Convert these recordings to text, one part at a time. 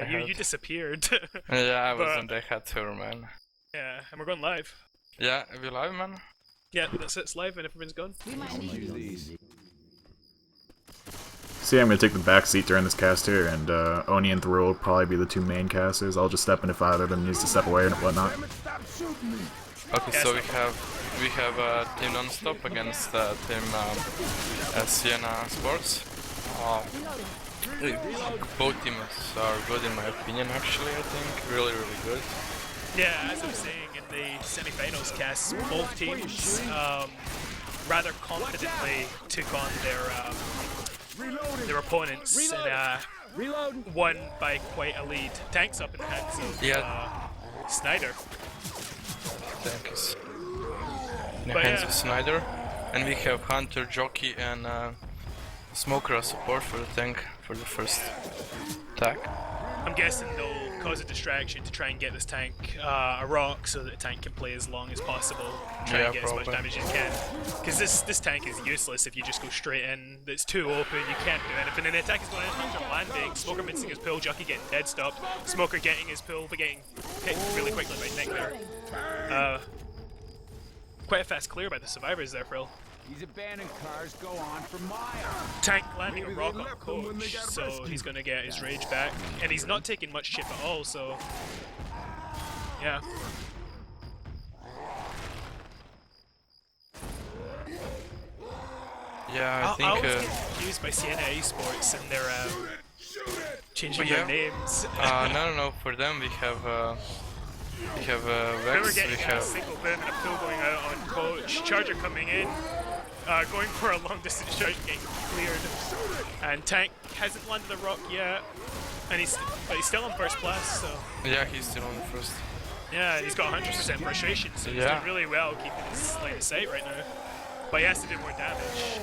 You disappeared. Yeah, I was on the head tour, man. Yeah, and we're going live. Yeah, are we live, man? Yeah, it's live and everyone's gone. See, I'm gonna take the back seat during this cast here, and Oni and Thrill will probably be the two main casters. I'll just step in if either of them needs to step away and whatnot. Okay, so we have Team Non-Stop against Team Sienna Sports. Both teams are good in my opinion, actually. I think really good. Yeah, as I was saying in the semi-finals cast, both teams rather confidently took on their opponents and won by quite a lead. Tanks up in the hands of Snyder. Tank is in the hands of Snyder, and we have Hunter, Jockey, and Smoker as support for the tank for the first attack. I'm guessing they'll cause a distraction to try and get this tank a rock so that the tank can play as long as possible, try and get as much damage as you can. Because this tank is useless if you just go straight in. It's too open, you can't do anything. And the attack is going in, Hunter landing, Smoker missing his pull, Jockey getting dead stopped, Smoker getting his pull but getting hit really quickly by Nick there. Quite a fast clear by the survivors there, Frill. These abandoned cars go on for miles. Tank landing a rock on Coach, so he's going to get his rage back. And he's not taking much chip at all, so... yeah. Yeah, I think... I always get confused by Sienna Esports and their changing their names. No, for them we have Vex, We're getting a single boom and a pull going out on Coach. Charger coming in. Going for a long distance charge, getting cleared, and Tank hasn't landed the rock yet, and he's still on first place. So yeah, he's still on the first. Yeah, he's got 100% frustration, so he's doing really well keeping his line of sight right now. But he has to do more damage.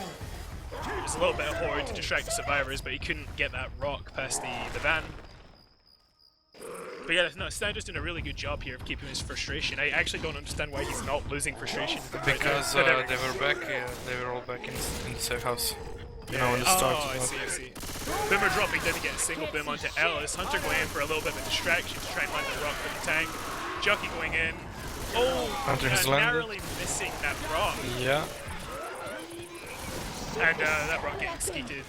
There's a little bit of horde to distract the survivors, but he couldn't get that rock past the van. But yeah, no, Snyder's doing a really good job here of keeping his frustration. I actually don't understand why he's not losing frustration. Because they were back, they were all back in the safe house. You know, when the start. Oh, I see. Boomer dropping down to get a single boom onto Ellis. Hunter going in for a little bit of a distraction to try and land the rock for the tank. Jockey going in. Oh, Hunter has narrowly missing that rock. Yeah. And that rock getting skeeted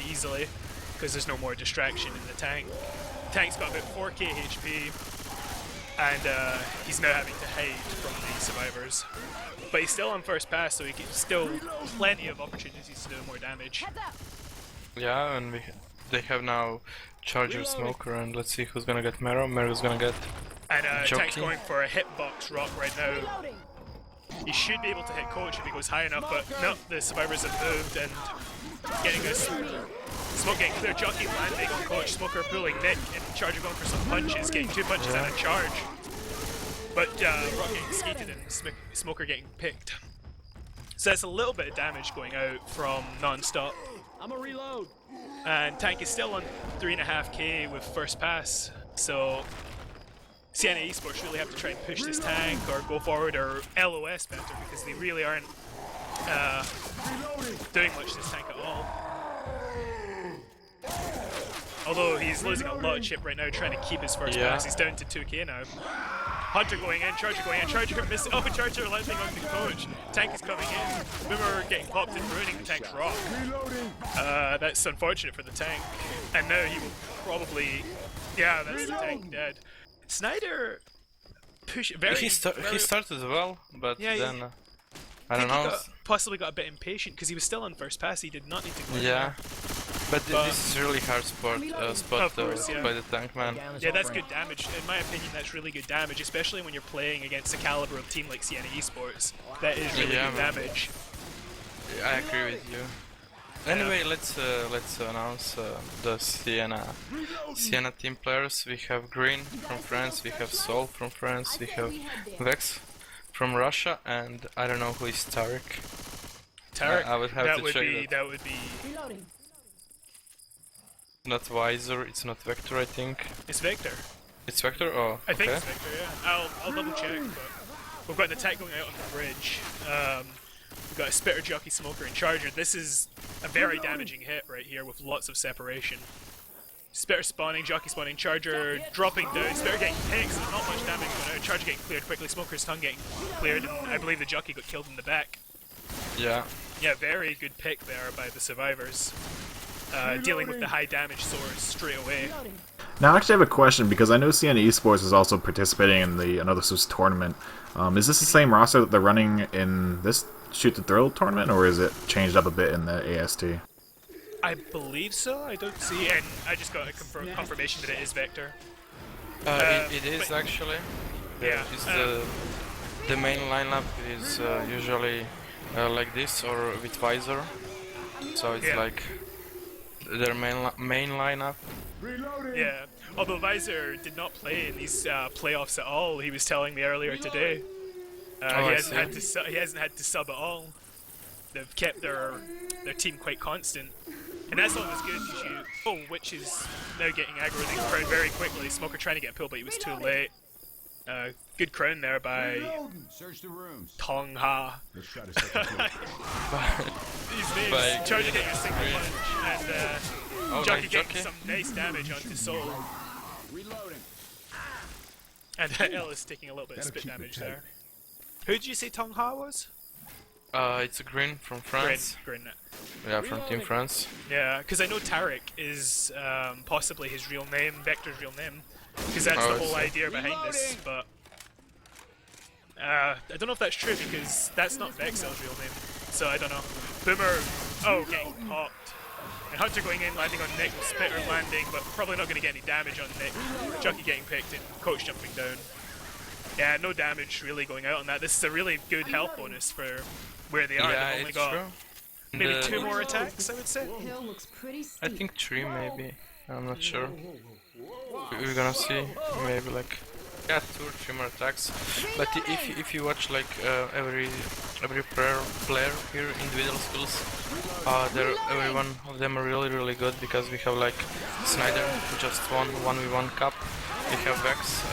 easily because there's no more distraction in the tank. Tank's got about 4k HP, and he's now having to hide from the survivors. But he's still on first pass, so he can still plenty of opportunities to do more damage. Yeah, and they have now Charger, Smoker, and let's see who's gonna get Mero. Mero's gonna get And Jockey. Tank's going for a hitbox rock right now. He should be able to hit Coach if he goes high enough, but no, the survivors have moved and getting this. Smoke getting clear, Jockey landing on Coach, Smoker pulling Nick, and Charger going for some punches, getting 2 punches and a charge. But Rock getting skated and Smoker getting picked. So that's a little bit of damage going out from Non-Stop. I'm a reload. And Tank is still on 3.5k with first pass, so Sienna Esports really have to try and push this tank or go forward or LOS better because they really aren't doing much to this tank at all. Although he's losing a lot of chip right now trying to keep his first pass. He's down to 2k now. Hunter going in, Charger going in, Charger missing. Oh, Charger landing on the Coach. Tank is coming in. Boomer getting popped and ruining the tank's rock. That's unfortunate for the tank. And now he will probably... yeah, that's the tank dead. Snyder push very... He started well, but then... I don't know. He possibly got a bit impatient because he was still on first pass. He did not need to go there. But this is really hard spot by the tank, man. Yeah, that's good damage. In my opinion, that's really good damage, especially when you're playing against a caliber of team like Sienna Esports. That is really good damage. I agree with you. Anyway, let's announce the Sienna team players. We have Green from France, we have Sol from France, we have Vex from Russia, and I don't know who is Tarek. Tarek? I would have to check that would be... not Visor, it's not Vector, I think. It's Vector. It's Vector? Oh, okay. I think it's Vector, yeah. I'll double check, but we've got an attack going out on the bridge. We've got a Spitter, Jockey, Smoker, and Charger. This is a very damaging hit right here with lots of separation. Spitter spawning, Jockey spawning, Charger dropping down, Spitter getting picked, so there's not much damage going out, Charger getting cleared quickly, Smoker's tongue getting cleared, and I believe the Jockey got killed in the back. Yeah. Yeah, very good pick there by the survivors. Dealing with the high damage source straight away. Now, I actually have a question, because I know Sienna Esports is also participating in the Another Swiss tournament. Is this the same roster that they're running in this Shoot the Thrill tournament, or is it changed up a bit in the AST? I believe so, I don't see, and I just got a confirmation that it is Vector. It is actually. Yeah. The main lineup is usually like this or with Visor. So it's like their main lineup. Yeah, although Visor did not play in these playoffs at all, he was telling me earlier today. He hasn't had to sub at all. They've kept their team quite constant. And that's always good, which is now getting aggroing the crowd very quickly. Smoker trying to get pulled, but he was too late. Good crown there by Search the rooms. Tong Ha. Let's try to set the His name's Charger getting a single punch, and Jockey getting some nice damage onto Soul. Reloading. And Ellis taking a little bit of spit damage there. Who did you say Tong Ha was? It's a Green from France. Grin. Yeah, from Team France. Yeah, because I know Tarek is possibly his real name, Vector's real name, because that's the whole idea behind this, but I don't know if that's true, because that's not Vexel's real name, so I don't know. Boomer, getting popped. And Hunter going in, landing on Nick, Spitter landing, but probably not going to get any damage on Nick. Jockey getting picked and Coach jumping down. Yeah, no damage really going out on that. This is a really good health bonus for where they are. Yeah, They've only it's got true. maybe 2 more attacks, I would say. Hill looks pretty steep. I think 3 maybe. I'm not sure. We're gonna see. Maybe like 2 or 3 more attacks. But if you watch like every player here, individual skills, every one of them are really good, because we have like Snyder who just won 1v1 cup. We have Vex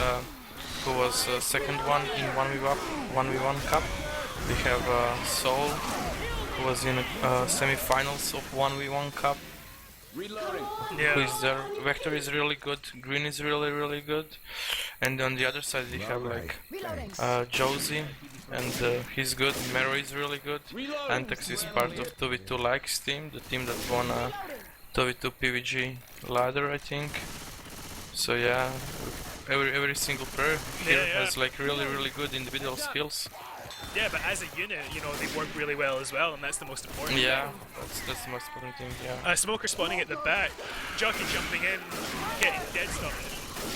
who was second one in 1v1 cup. We have Soul who was in semi-finals of 1v1 cup. Reloading. Who is there? Vector is really good, Green is really good, and on the other side we have like Josie, and he's good, Mero is really good, Antex is part of 2v2 Likes team, the team that won 2v2 PVG ladder, I think. So yeah, every single player here has like really good individual skills. Yeah, but as a unit, they work really well as well, and that's the most important Yeah, thing. that's the most important thing, yeah. Smoker spawning at the back, Jockey jumping in, getting dead stopped,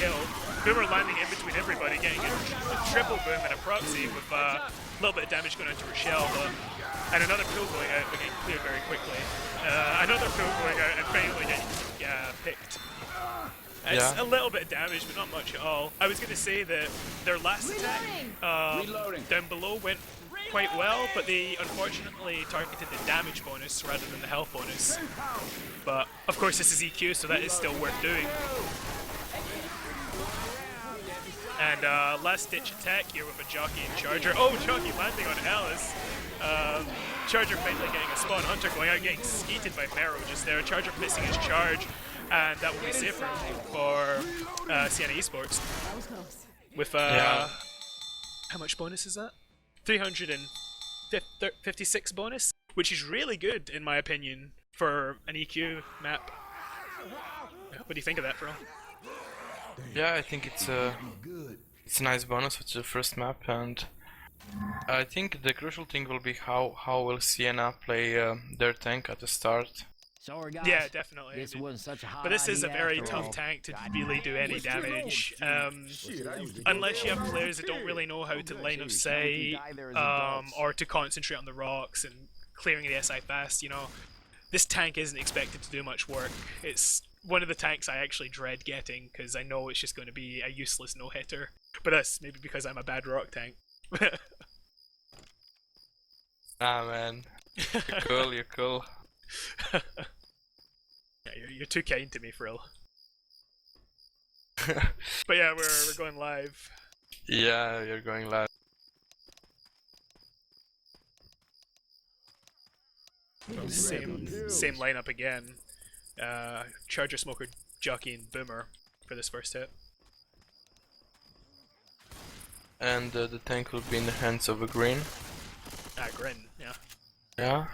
killed. Boomer landing in between everybody, getting a triple boom and a proxy with a little bit of damage going out to Rochelle, and another pool going out, but getting cleared very quickly. Another pool going out and finally getting picked. It's a little bit of damage, but not much at all. I was going to say that their last attack down below went quite well, but they unfortunately targeted the damage bonus rather than the health bonus. But of course this is EQ, so that is still worth doing. And last ditch attack here with a Jockey and Charger. Oh, Jockey landing on Alice. Charger finally getting a spawn. Hunter going out, getting skeeted by Mero just there. Charger missing his charge. And that will be safer for Sienna Esports. With how much bonus is that? 356 bonus, which is really good in my opinion for an EQ map. What do you think of that, bro? Yeah, I think it's a nice bonus with the first map, and I think the crucial thing will be how will Sienna play their tank at the start. Sorry, guys. Yeah, definitely. This wasn't such a hot But this is a idea very after tough all. tank to really do any damage. Unless you have players that don't really know how to line of sight, or to concentrate on the rocks and clearing the SI fast, this tank isn't expected to do much work. It's one of the tanks I actually dread getting, because I know it's just going to be a useless no-hitter. But that's maybe because I'm a bad rock tank. Ah man, you're cool. Yeah, you're too kind to me, Frill. But yeah, we're going live. Yeah, you're going live. Same lineup again. Charger Smoker Jockey and Boomer for this first hit. And the tank will be in the hands of a green. Grin, yeah. Yeah.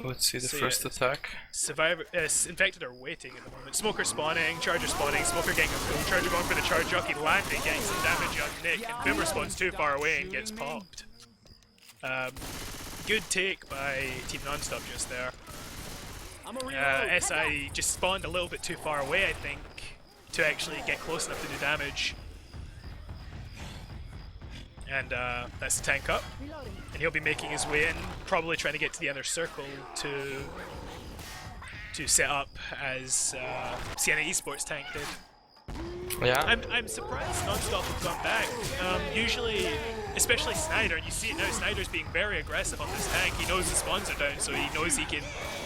Let's see the So, first yeah, attack. Survivor, Infected are waiting at the moment. Smoker spawning, Charger spawning, Smoker getting a full Charger going for the charge, Jockey landing, getting some damage on Nick, and Boomer spawns too far away and gets popped. Good take by Team Nonstop just there. SI just spawned a little bit too far away, I think, to actually get close enough to do damage. And that's the tank up. And he'll be making his way in, probably trying to get to the inner circle to set up as Sienna Esports tank did. Yeah. I'm surprised Nonstop have gone back. Usually, especially Snyder, and you see it now, Snyder's being very aggressive on this tank. He knows the spawns are down, so he knows he can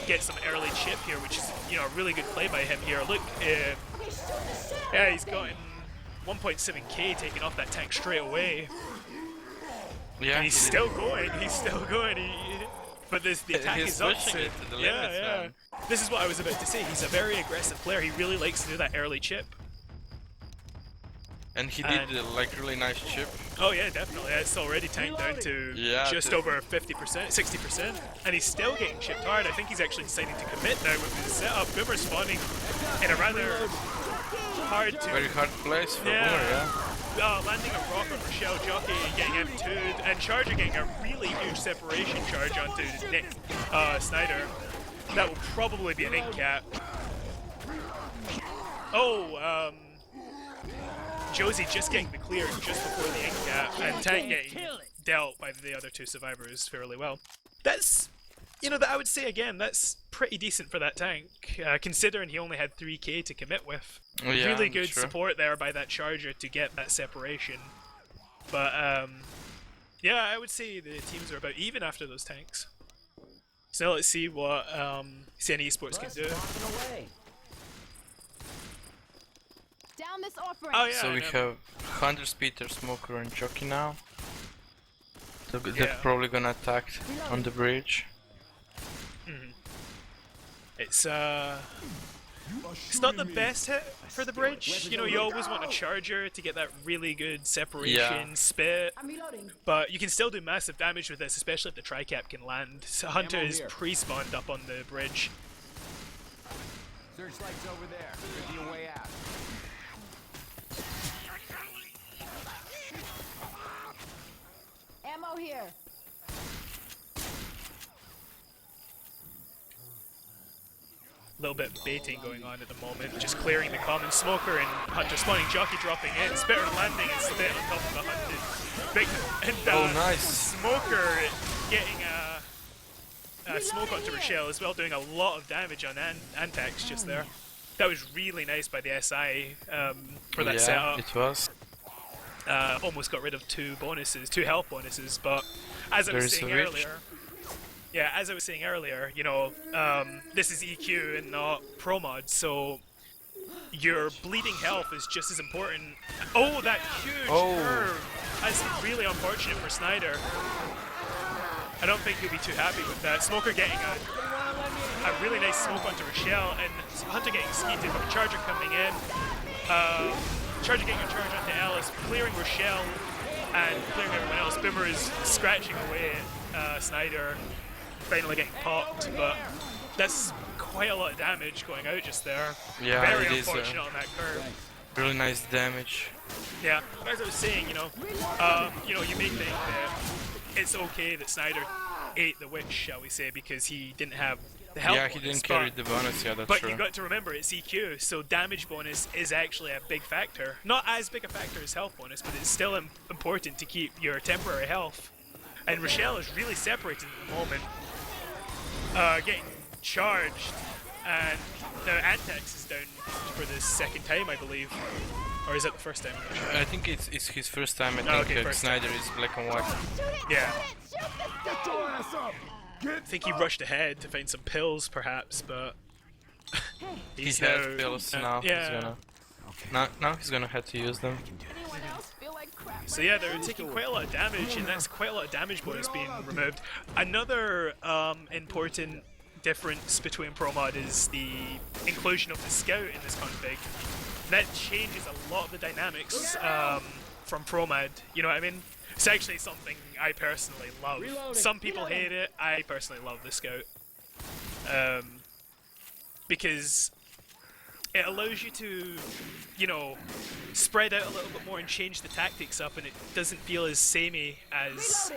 get some early chip here, which is, you know, a really good play by him here. Look, yeah, he's gotten 1.7k taken off that tank straight away. Yeah. And he's still going, but the attack He's is up pushing soon. it to the limits, man. This is what I was about to say. He's a very aggressive player. He really likes to do that early chip. And he did like really nice chip. Oh yeah, definitely. It's already tanked down to just over 50%, 60%, and he's still getting chipped hard. I think he's actually deciding to commit now with his setup. Boomer spawning in a rather very hard place for Boomer, yeah. Landing a rock on Rochelle, Jockey getting M2'd, and Charger getting a really huge separation charge onto Nick Snyder. That will probably be an ink cap. Oh, Josie just getting the clear just before the ink cap, and Tank getting dealt by the other two survivors fairly well. That's, you know, I would say again, that's pretty decent for that tank, considering he only had 3k to commit with. Yeah, really good support there by that Charger to get that separation. But, yeah, I would say the teams are about even after those tanks. So let's see what Sienna Esports can do. Down this offering. Oh yeah. So we have Hunter, Speeder, Smoker, and Jockey now. They're probably gonna attack on the bridge. It's not the best hit for the bridge. You know, you always want a Charger to get that really good separation spit. But you can still do massive damage with this, especially if the tri-cap can land. So Hunter is pre-spawned up on the bridge. Searchlight's over there. Could be a way out. Ammo here. Little bit of baiting going on at the moment, just clearing the common. Smoker and Hunter spawning, Jockey dropping in, Spitter landing and Spit on top of the hunted victim. And Oh, nice. Smoker getting a smoke onto Rochelle as well, doing a lot of damage on Antax just there. That was really nice by the SI for that setup. It was. Almost got rid of two health bonuses, but as I was saying earlier, you know, this is EQ and not pro mod, so your bleeding health is just as important. Oh, that huge curve! That's really unfortunate for Snyder. I don't think he'll be too happy with that. Smoker getting a really nice smoke onto Rochelle, and Hunter getting skeeted with a Charger coming in. Charger getting a charge onto Alice, clearing Rochelle and clearing everyone else. Boomer is scratching away at Snyder, finally getting popped, but that's quite a lot of damage going out just there. Yeah, very it is unfortunate on that curve. Really nice damage. Yeah, as I was saying, you know, you may think that it's okay that Snyder ate the witch, shall we say, because he didn't have the health bonus. Yeah, he didn't carry the bonus, yeah, that's but true. you got to remember, it's EQ, so damage bonus is actually a big factor. Not as big a factor as health bonus, but it's still important to keep your temporary health. And Rochelle is really separated at the moment, getting charged, and the Antax is down for the second time, I believe. Or is it the first time? I'm not sure. I think it's his first time. I think Snyder is black and white. Yeah. I think he rushed ahead to find some pills, perhaps, but He has pills now. Yeah. Now he's gonna have to use them. So yeah, they're taking quite a lot of damage, and that's quite a lot of damage bonus being removed. Another important difference between Pro Mod is the inclusion of the Scout in this config. That changes a lot of the dynamics from Pro Mod, you know what I mean? It's actually something I personally love. Some people hate it, I personally love the Scout. Because it allows you to, you know, spread out a little bit more and change the tactics up, and it doesn't feel as samey as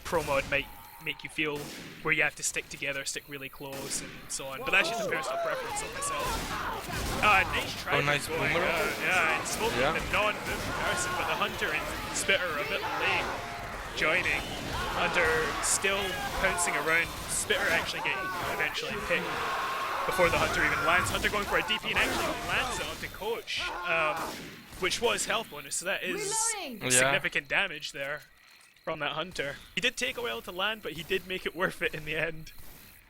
Pro Mod might make you feel, where you have to stick together, stick really close, and so on. But that's just a personal preference of myself. Nice try. Oh, nice going, boomer. yeah, and smoking the non-boom person, but the Hunter and Spitter are a bit late joining. Hunter still pouncing around. Spitter actually getting eventually picked before the Hunter even lands. Hunter going for a DP and actually lands it onto Coach, which was health bonus, so that is significant damage there from that Hunter. He did take a while to land, but he did make it worth it in the end.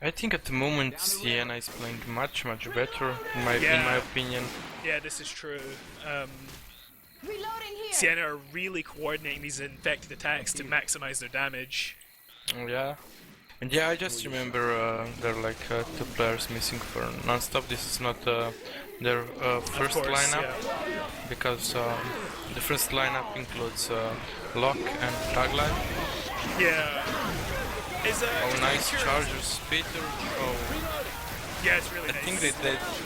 I think at the moment Sienna is playing much better in my opinion. Yeah, this is true. Reloading here. Sienna are really coordinating these infected attacks to maximize their damage. Yeah. And yeah, I just remember there are like 2 players missing for non-stop. This is not their first lineup, because the first lineup includes Lock and Tag Life. Yeah. Oh, nice chargers, Peter. Oh, yeah, it's really I nice. think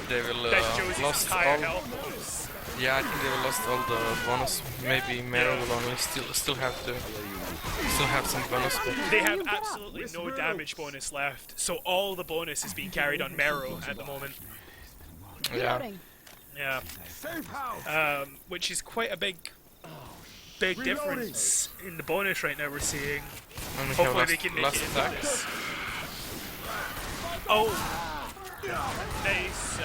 they will That shows lost his higher all. health bonus. Yeah, I think they will lost all the bonus. Maybe Mero will only still have some bonus. But They have absolutely no damage bonus left, so all the bonus is being carried on Mero at the moment. yeah. Reloading. Yeah. Which is quite a big difference in the bonus right now we're seeing. And we Hopefully have they can make last it into attack. this. Oh! Nice.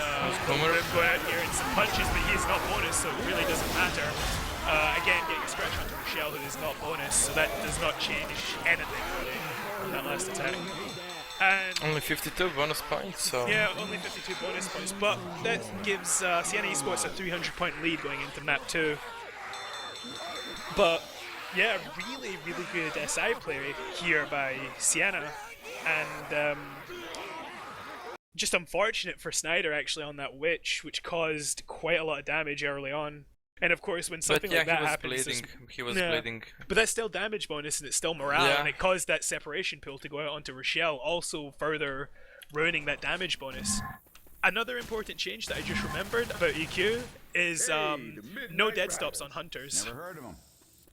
Boomer. Going out here and some punches, but he is not bonus, so it really doesn't matter. Again, getting a scratch onto Rochelle, who is not bonus, so that does not change anything really from that last attack. And Only 52 bonus points, so yeah, only 52 bonus points, but that gives Sienna Esports a 300-point lead going into map 2. But yeah, really good SI play here by Sienna, and just unfortunate for Snyder actually on that witch, which caused quite a lot of damage early on. And of course, when something like that happens, he was bleeding. but that's still damage bonus and it's still morale, Yeah. and it caused that separation pool to go out onto Rochelle, also further ruining that damage bonus. Another important change that I just remembered about EQ is no dead stops on Hunters. Never heard of him.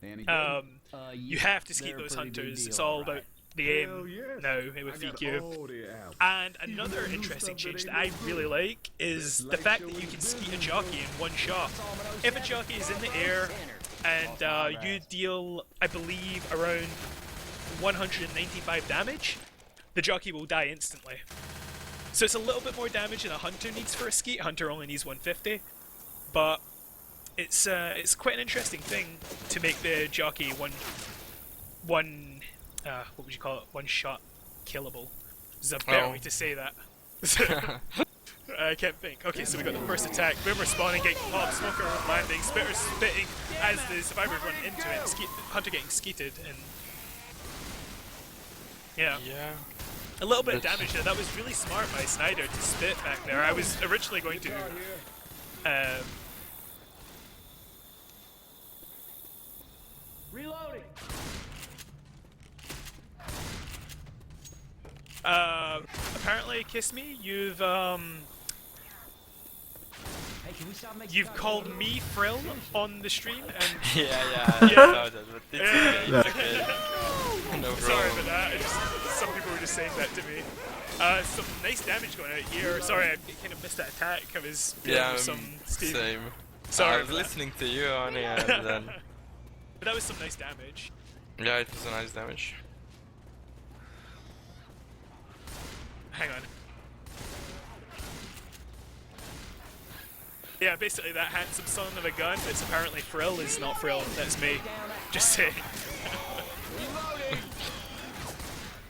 Any good? You have to skeet those Hunters. It's all about the aim now with EQ. And another interesting change that I really like is the fact that you can skeet a jockey in one shot. If a jockey is in the air and you deal, I believe, around 195 damage, the jockey will die instantly. So it's a little bit more damage than a Hunter needs for a skeet. Hunter only needs 150, but it's quite an interesting thing to make the jockey one what would you call it? One shot killable. There's a better way to say that. I can't think. Okay, so we got the first attack. Boomer spawning, getting popped, Smoker landing, Spitter spitting as the survivors run into it. Hunter getting skeeted, and yeah. A little bit of damage there. That was really smart by Snyder to spit back there. I was originally going to Reloading. apparently, Kiss Me, you've called me Frill on the stream, and yeah. I saw that, but it's okay. No problem. sorry about that. Some people were just saying that to me. Some nice damage going out here. Sorry, I kind of missed that attack. I was dealing with some Steve. Same. Sorry I was about listening to you on and then but that was some nice damage. yeah, it was a nice damage. Hang on. Yeah, basically that handsome son of a gun that's apparently Frill is not Frill, that's me. Just saying.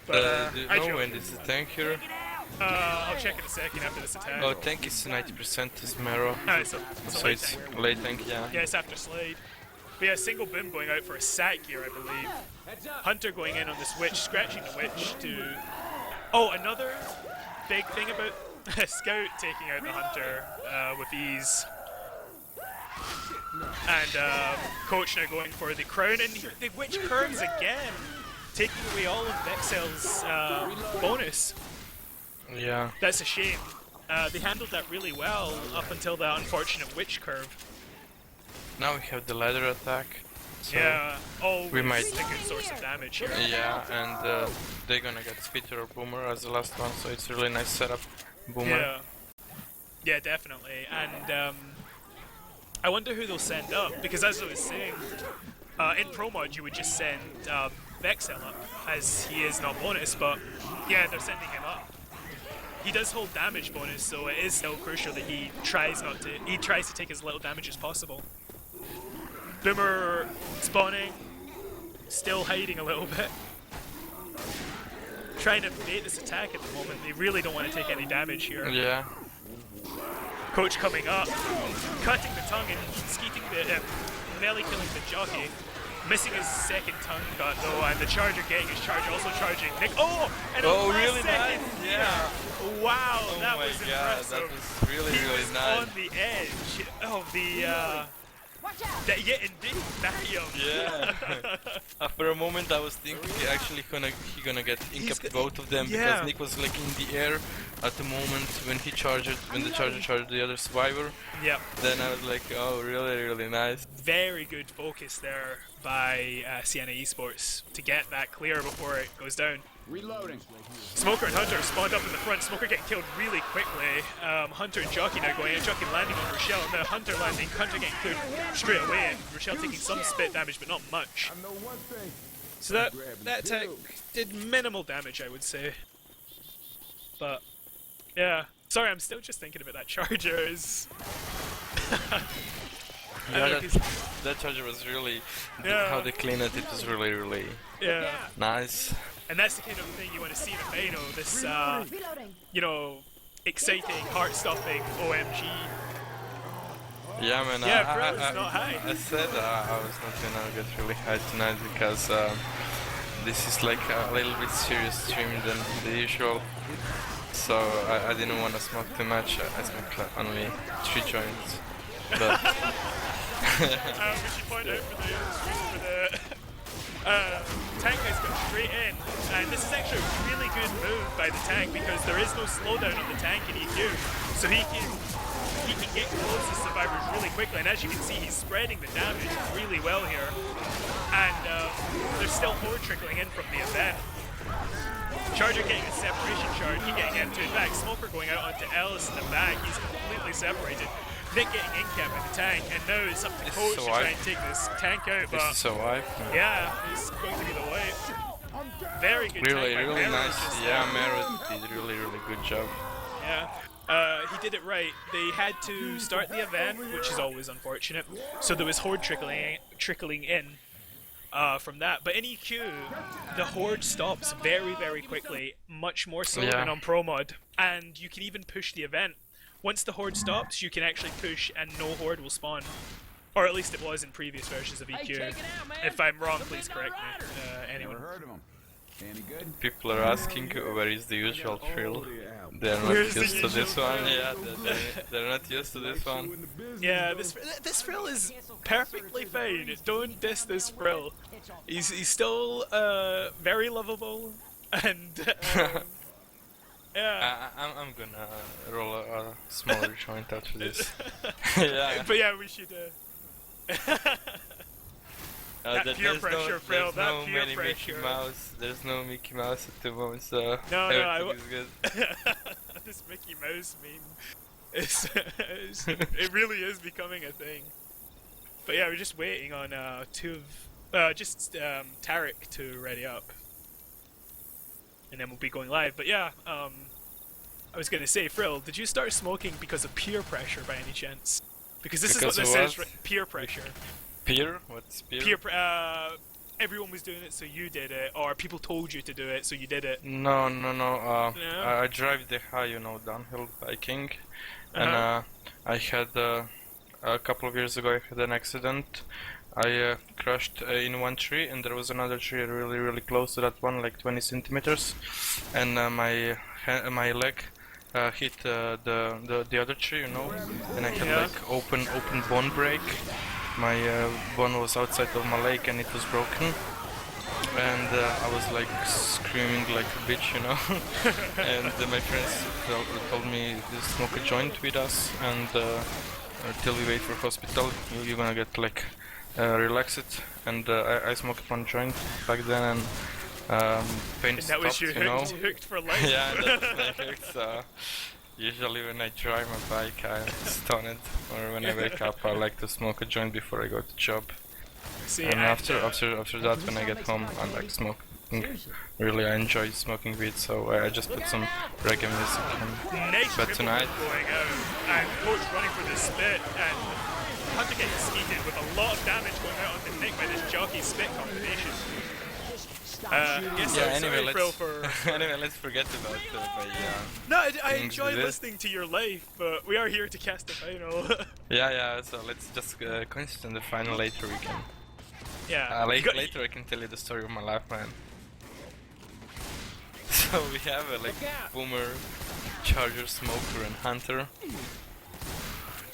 But, Do you I know joke. when is the tank here? I'll check in a second after this attack. Oh, tank is 90% is Mero. So So late it's tank. late tank, yeah. Yeah, it's after Slade. But yeah, single boom going out for a sack here, I believe. Hunter going in on this witch, scratching the witch to... Oh, another big thing about Scout taking out the Hunter with ease. And Coach now going for the crown, and the witch curves again, taking away all of Vexel's bonus. Yeah. That's a shame. They handled that really well up until the unfortunate witch curve. Now we have the ladder attack. So Yeah, always we might- a good source of damage here. yeah, and they're gonna get Spitter or Boomer as the last one, so it's really nice setup. Boomer. Yeah, yeah, definitely. And I wonder who they'll send up, because as I was saying, in Pro Mod you would just send Vexel up, as he is not bonus, but yeah, they're sending him up. He does hold damage bonus, so it is still crucial that he tries to take as little damage as possible. Boomer spawning, still hiding a little bit. Trying to bait this attack at the moment. They really don't want to take any damage here. Yeah. Coach coming up, cutting the tongue and skeeting the nearly killing the jockey. Missing his second tongue cut though, and the charger getting his charge, also charging Nick. Oh, and a last really second nice, here. yeah. Wow, Oh that my was god, impressive. that was really, He really was nice. on the edge of the yeah, indeed, Mariam. Yeah. After a moment, I was thinking he gonna get incapped both of them, yeah. because Nick was like in the air at the moment when the charger charged the other survivor. Yep. Then I was like, oh, really, really nice. Very good focus there by Sienna Esports to get that clear before it goes down. Reloading. Smoker and Hunter spawned up in the front. Smoker getting killed really quickly. Hunter and Jockey now going in. Jockey landing on Rochelle. Now Hunter landing. Hunter getting cleared straight away. And Rochelle taking some spit damage, but not much. So that attack did minimal damage, I would say. But yeah, sorry, I'm still just thinking about that charger. Is Yeah, that charger was really Yeah. how they cleaned it. It was really, really yeah, nice. and that's the kind of thing you want to see in a final. This Reloading. you know, exciting, heart-stopping OMG. Yeah, man. Yeah, Frill is not high. I said I was not gonna get really high tonight because this is like a little bit serious stream than the usual. So I didn't want to smoke too much. I smoked like only 3 joints. But We should point out for the tank guys got straight in, and this is actually a really good move by the tank because there is no slowdown on the tank in EQ, so he can get close to survivors really quickly, and as you can see, he's spreading the damage really well here, and there's still horde trickling in from the event. Charger getting a separation charge, he getting M2 in back, Smoker going out onto Ellis in the back, he's completely separated. Nick getting in-cap in the tank, and now it's up to Coach to try and take this tank out, this but is a wipe. yeah, it's going to be the wipe. Very good Really, tank by really Merritt nice. just Yeah, there. Merritt did really, really good job. Yeah. He did it right. They had to start the event, which is always unfortunate, so there was horde trickling in from that. But in EQ, the horde stops very, very quickly, much more so than on Pro Mod, and you can even push the event. Once the horde stops, you can actually push and no horde will spawn. Or at least it was in previous versions of EQ. If I'm wrong, please correct me. Anyone. Never heard of him. Any good? People are asking where is the usual Trill. They're not Where's the used to this usual one. Yeah, they're not used to this one. Yeah, this Frill is perfectly fine. Don't diss this Frill. He's still very lovable and yeah. I'm gonna roll a smaller joint after this. Yeah. But yeah, we should. That peer there's pressure, Frill. there's That no peer many pressure. Mickey Mouse. There's no Mickey Mouse at the moment, so No, everything is good. This Mickey Mouse meme it really is becoming a thing. But yeah, we're just waiting on Tarek to ready up, and then we'll be going live. But yeah, I was gonna say, Frill, did you start smoking because of peer pressure by any chance? Because this Because is of what this what? is, peer pressure. Peer? What's peer? Everyone was doing it, so you did it, or people told you to do it, so you did it. No. No? I drive the high, downhill biking, and I had a couple of years ago I had an accident. I crashed in one tree, and there was another tree really close to that one, like 20 centimeters, and my leg hit the other tree, you know, and I had like open bone break. My bone was outside of my leg, and it was broken. And I was like screaming like a bitch, you know. And my friends told me to smoke a joint with us, and till we wait for hospital, you're gonna get like relaxed. And I smoked one joint back then, and pain stopped, was your you know. hooked for life. Yeah, that was my hook. So usually when I drive my bike, I'm stoned, or when I wake up, I like to smoke a joint before I go to job. See, And after that, when I get home, I like smoking. Really, I enjoy smoking weed, so I just put some reggae music in. nice But tonight, going out, and coach running for the spit, and Hunter getting skeeted with a lot of damage going out on the Nick by this jockey spit combination. Yes, yeah. I'm Anyway, sorry, Frill, for anyway, let's forget about my No, I things enjoy with it. listening to your life, but we are here to cast a final. Yeah. So let's just concentrate on the final. Later we can. Yeah. Later I can tell you the story of my life, man. So we have like Boomer, Charger, Smoker, and Hunter.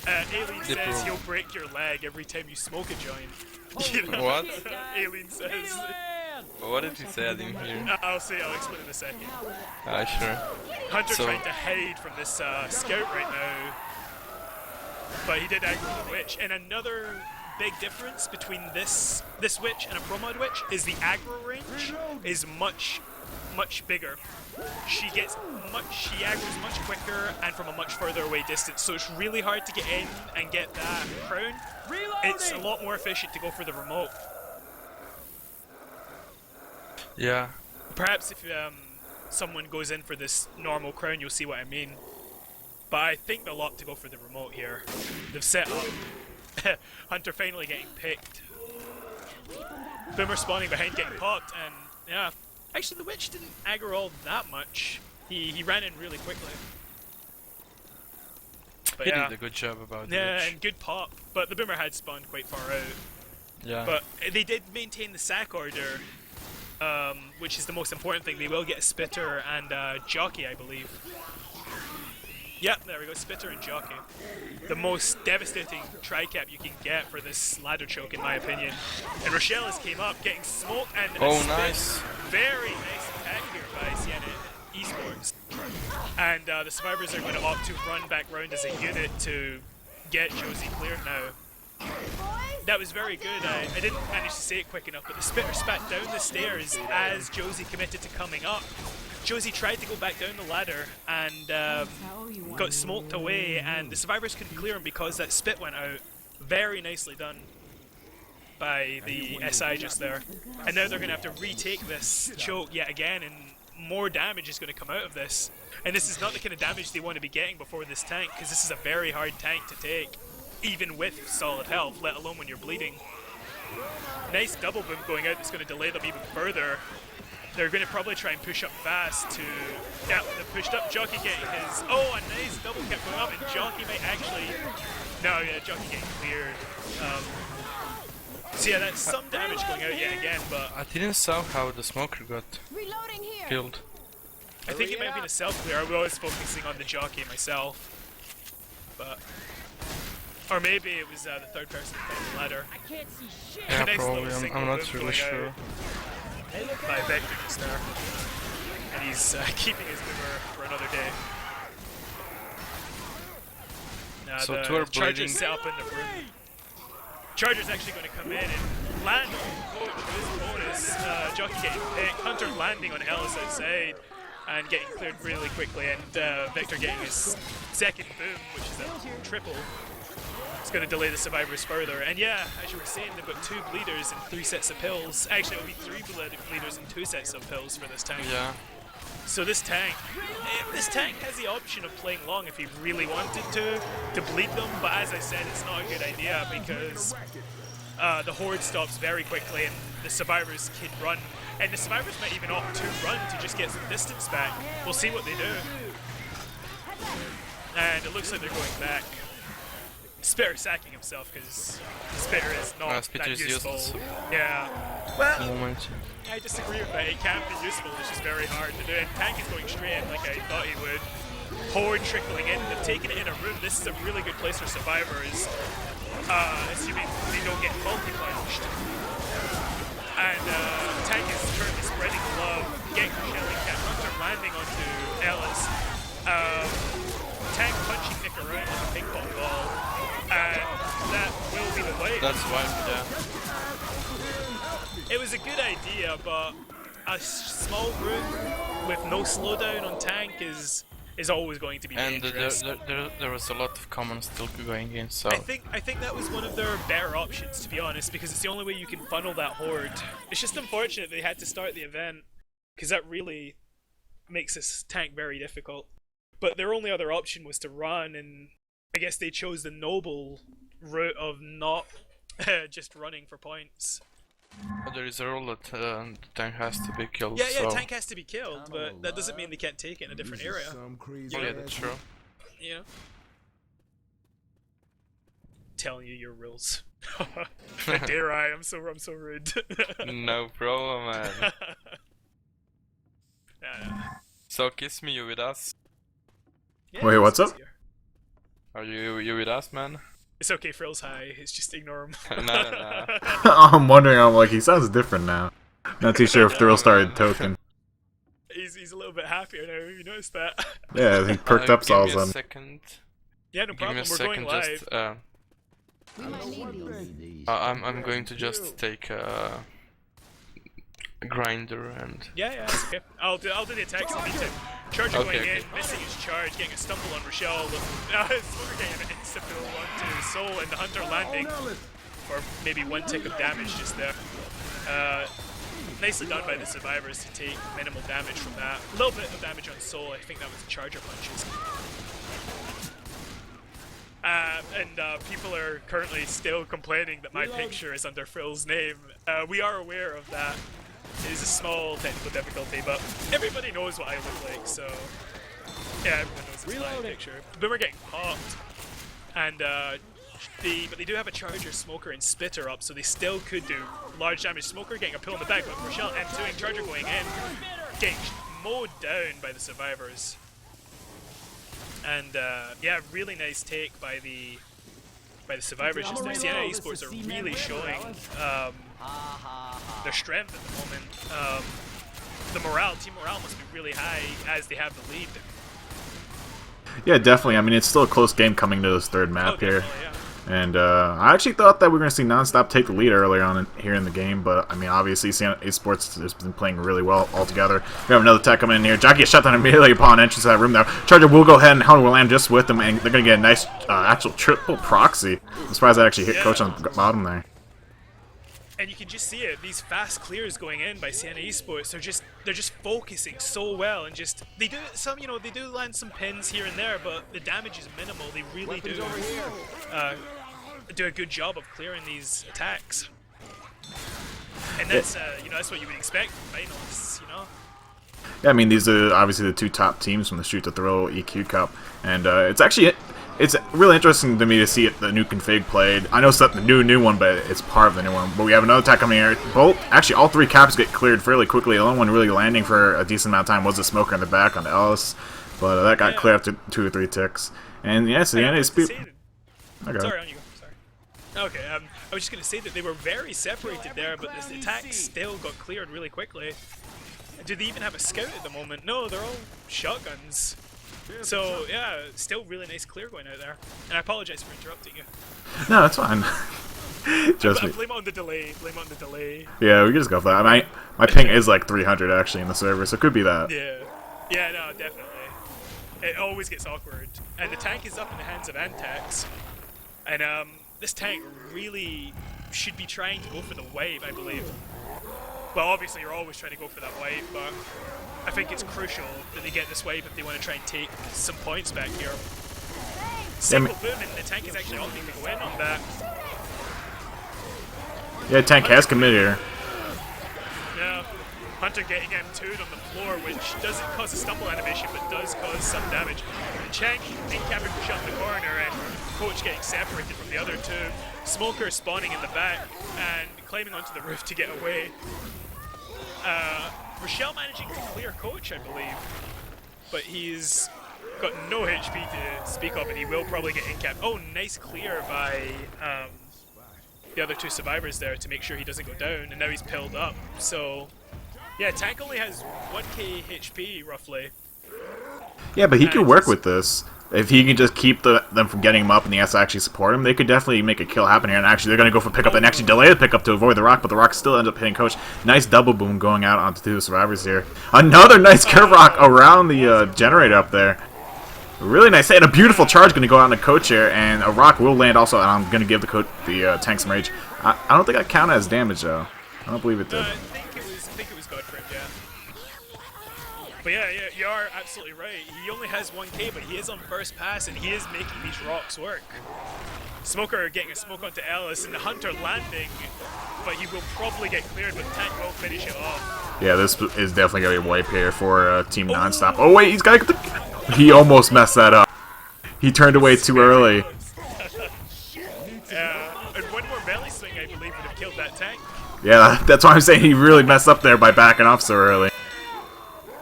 Alien says he'll break your leg every time you smoke a joint. You know? What? Alien says. What did he say? I didn't hear. I'll explain in a second. Sure. Hunter So- trying to hide from this scout right now, but he did aggro the witch. And another big difference between this witch and a pro-mod witch is the aggro range is much bigger. She aggroes much quicker and from a much further away distance, so it's really hard to get in and get that crown. It's a lot more efficient to go for the remote. Yeah. Perhaps if someone goes in for this normal crown, you'll see what I mean. But I think they'll opt to go for the remote here. They've set up. Hunter finally getting picked. Boomer spawning behind getting popped, and yeah. Actually, the witch didn't aggro all that much. He ran in really quickly. But He yeah. did a good job about it. Yeah, and good pop. But the Boomer had spawned quite far out. Yeah. But they did maintain the sack order, which is the most important thing. They will get a Spitter and a Jockey, I believe. Yep, there we go, Spitter and Jockey. The most devastating tri-cap you can get for this ladder choke, in my opinion. And Rochelle has came up, getting smoked, and a spit. Nice. Very nice attack here by Sienna Esports. And the survivors are going to opt to run back round as a unit to get Josie cleared now. That was very good. I didn't manage to say it quick enough, but the Spitter spat down the stairs as Josie committed to coming up. Josie tried to go back down the ladder and got smoked away, and the survivors couldn't clear him because that spit went out. Very nicely done by the SI just there. And now they're going to have to retake this choke yet again, and more damage is going to come out of this. And this is not the kind of damage they want to be getting before this tank, because this is a very hard tank to take, even with solid health, let alone when you're bleeding. Nice double boom going out that's going to delay them even further. They're going to probably try and push up fast to... Yeah, they pushed up. Jockey getting his... Oh, a nice double kept going up, and Jockey might actually... No, yeah, Jockey getting cleared. So yeah, that's some damage going out yet again, but... I didn't saw how the smoker got Reloading here. killed. I think it might have been a self-clear. I was focusing on the Jockey myself. But... Or maybe it was the third person on the ladder. I can't see shit. Yeah, Nice little probably. single I'm not boom really going sure. out by Vector just there. And he's keeping his boomer for another day. So the two are Charger's bleeding. set up in the room. Charger's actually going to come in and land on the coach with his bonus. Jockey getting picked, Hunter landing on Ellis outside and getting cleared really quickly, and Victor getting his second boom, which is a triple. It's going to delay the survivors further. And yeah, as you were saying, they've got 2 bleeders and 3 sets of pills. Actually, it'll be 3 bleeders and 2 sets of pills for this tank. Yeah. So this tank has the option of playing long if he really wanted to bleed them, but as I said, it's not a good idea because the horde stops very quickly and the survivors can run. And the survivors might even opt to run to just get some distance back. We'll see what they do. And it looks like they're going back. Spitter sacking himself because Spitter is not Spitter that is useful. useless. Yeah. Well, Moment. I disagree with that. It can be useful, it's just very hard to do. And Tank is going straight in like I thought he would. Horde trickling in. They've taken it in a room. This is a really good place for survivors, assuming they don't get multi-punched. And Tank is currently spreading love, getting shelling cap, Hunter landing onto Ellis. Tank punching Nick around like a ping pong ball, and that will be the way. That's why, yeah. It was a good idea, but a small room with no slowdown on Tank is always going to be And dangerous. there was a lot of commons still going in, so... I think that was one of their better options, to be honest, because it's the only way you can funnel that horde. It's just unfortunate they had to start the event, because that really makes this tank very difficult. But their only other option was to run, and I guess they chose the noble route of not just running for points. But there is a rule that the tank has to be killed, Yeah, so... tank has to be killed, but that doesn't mean they can't take it in a different area. Yeah, that's true. You know? Telling you your rules. Dare I? I'm so rude. No problem, man. Nah. So kiss me, you with us? Yeah, Wait, what's it's up? easier. Are you with us, man? It's okay, Frill's high. It's just ignore him. No. I'm wondering, I'm like, he sounds different now. Not too sure if Thrill started token. He's a little bit happier now. Have you noticed that? Yeah, he perked up all of a Give me a sudden. second. Yeah, no Give me problem. a We're going second, live. just... We might need these. I'm going to just take a grinder and... Yeah, it's okay. I'll do the attacks in the meantime. Charger Okay, going in, okay. missing his charge, getting a stumble on Rochelle. Smoker getting an insta-pull onto his soul, and the Hunter landing for maybe one tick of damage just there. Nicely done by the survivors to take minimal damage from that. A little bit of damage on soul. I think that was the charger punches. People are currently still complaining that my picture is under Phil's name. We are aware of that. It is a small technical difficulty, but everybody knows what I look like, so yeah, everyone knows it's my picture. But we're getting popped, and but they do have a Charger, Smoker, and Spitter up, so they still could do large damage. Smoker getting a pull in the back, but Rochelle M2ing, Charger going in, getting mowed down by the survivors. And yeah, really nice take by the survivors. Just there. Sienna Esports are really showing their strength at the moment. Team morale must be really high as they have the lead. Yeah, definitely. I mean, it's still a close game coming to this third map here. Definitely, yeah. And I actually thought that we were going to see Nonstop take the lead earlier on here in the game, but I mean, obviously, Sienna Esports has been playing really well altogether. We have another attack coming in here. Jockey gets shut down immediately upon entrance to that room there. Charger will go ahead and Hunter will land just with them, and they're going to get a nice actual triple proxy. I'm surprised I actually hit Coach on the bottom there. And you can just see it. These fast clears going in by Sienna Esports. They're just focusing so well, and just they do land some pins here and there, but the damage is minimal. They really do a good job of clearing these attacks. And that's that's what you would expect from finalists, Yeah, I mean, these are obviously the two top teams from the Shoot to Thrill EQ Cup, and it's really interesting to me to see the new config played. I know it's not the new one, but it's part of the new one. But we have another attack coming here. Actually, all three caps get cleared fairly quickly. The only one really landing for a decent amount of time was the Smoker in the back on Ellis, but that got cleared after 2 or 3 ticks. And yeah, Sienna is Sorry, on you go. Sorry. Okay, I was just going to say that they were very separated there, but this attack still got cleared really quickly. Do they even have a scout at the moment? No, they're all shotguns. So, yeah, still really nice clear going out there. And I apologize for interrupting you. No, that's fine. Just me. Blame it on the delay. Yeah, we can just go for that. My ping is like 300 actually in the server, so it could be that. Yeah, no, definitely. It always gets awkward. And the tank is up in the hands of Antax. And this tank really should be trying to go for the wipe, I believe. Well, obviously you're always trying to go for that wipe, but I think it's crucial that they get this wipe if they want to try and take some points back here. Single boom, and the tank is actually opting to go in on that. Yeah, tank has committed here. Yeah. Hunter getting M2'd on the floor, which doesn't cause a stumble animation, but does cause some damage. Cheng in-capping Rochelle in the corner, and Coach getting separated from the other two. Smoker spawning in the back and climbing onto the roof to get away. Rochelle managing to clear Coach, I believe, but he's got no HP to speak of, and he will probably get in-capped. Oh, nice clear by the other two survivors there to make sure he doesn't go down, and now he's pilled up. So, yeah, Tank only has 1k HP, roughly. Yeah, but he can work with this. If he can just keep them from getting him up and he has to actually support him, they could definitely make a kill happen here. And actually, they're going to go for pickup and actually delay the pickup to avoid the rock, but the rock still ends up hitting Coach. Nice double boom going out onto two survivors here. Another nice curve rock around the generator up there. Really nice hit, and a beautiful charge going to go out on the Coach here, and a rock will land also, and I'm going to give the tank some rage. I don't think that counted as damage, though. I don't believe it did. I think it was good for him, yeah. But yeah, you are absolutely right. He only has 1k, but he is on first pass, and he is making these rocks work. Smoker getting a smoke onto Ellis, and the Hunter landing, but he will probably get cleared, but Tank will finish it off. Yeah, this is definitely going to be a wipe here for Team Nonstop. Oh, wait, he's got to get the... He almost messed that up. He turned away too early. And one more belly swing, I believe, would have killed that Tank. Yeah, that's why I'm saying he really messed up there by backing off so early.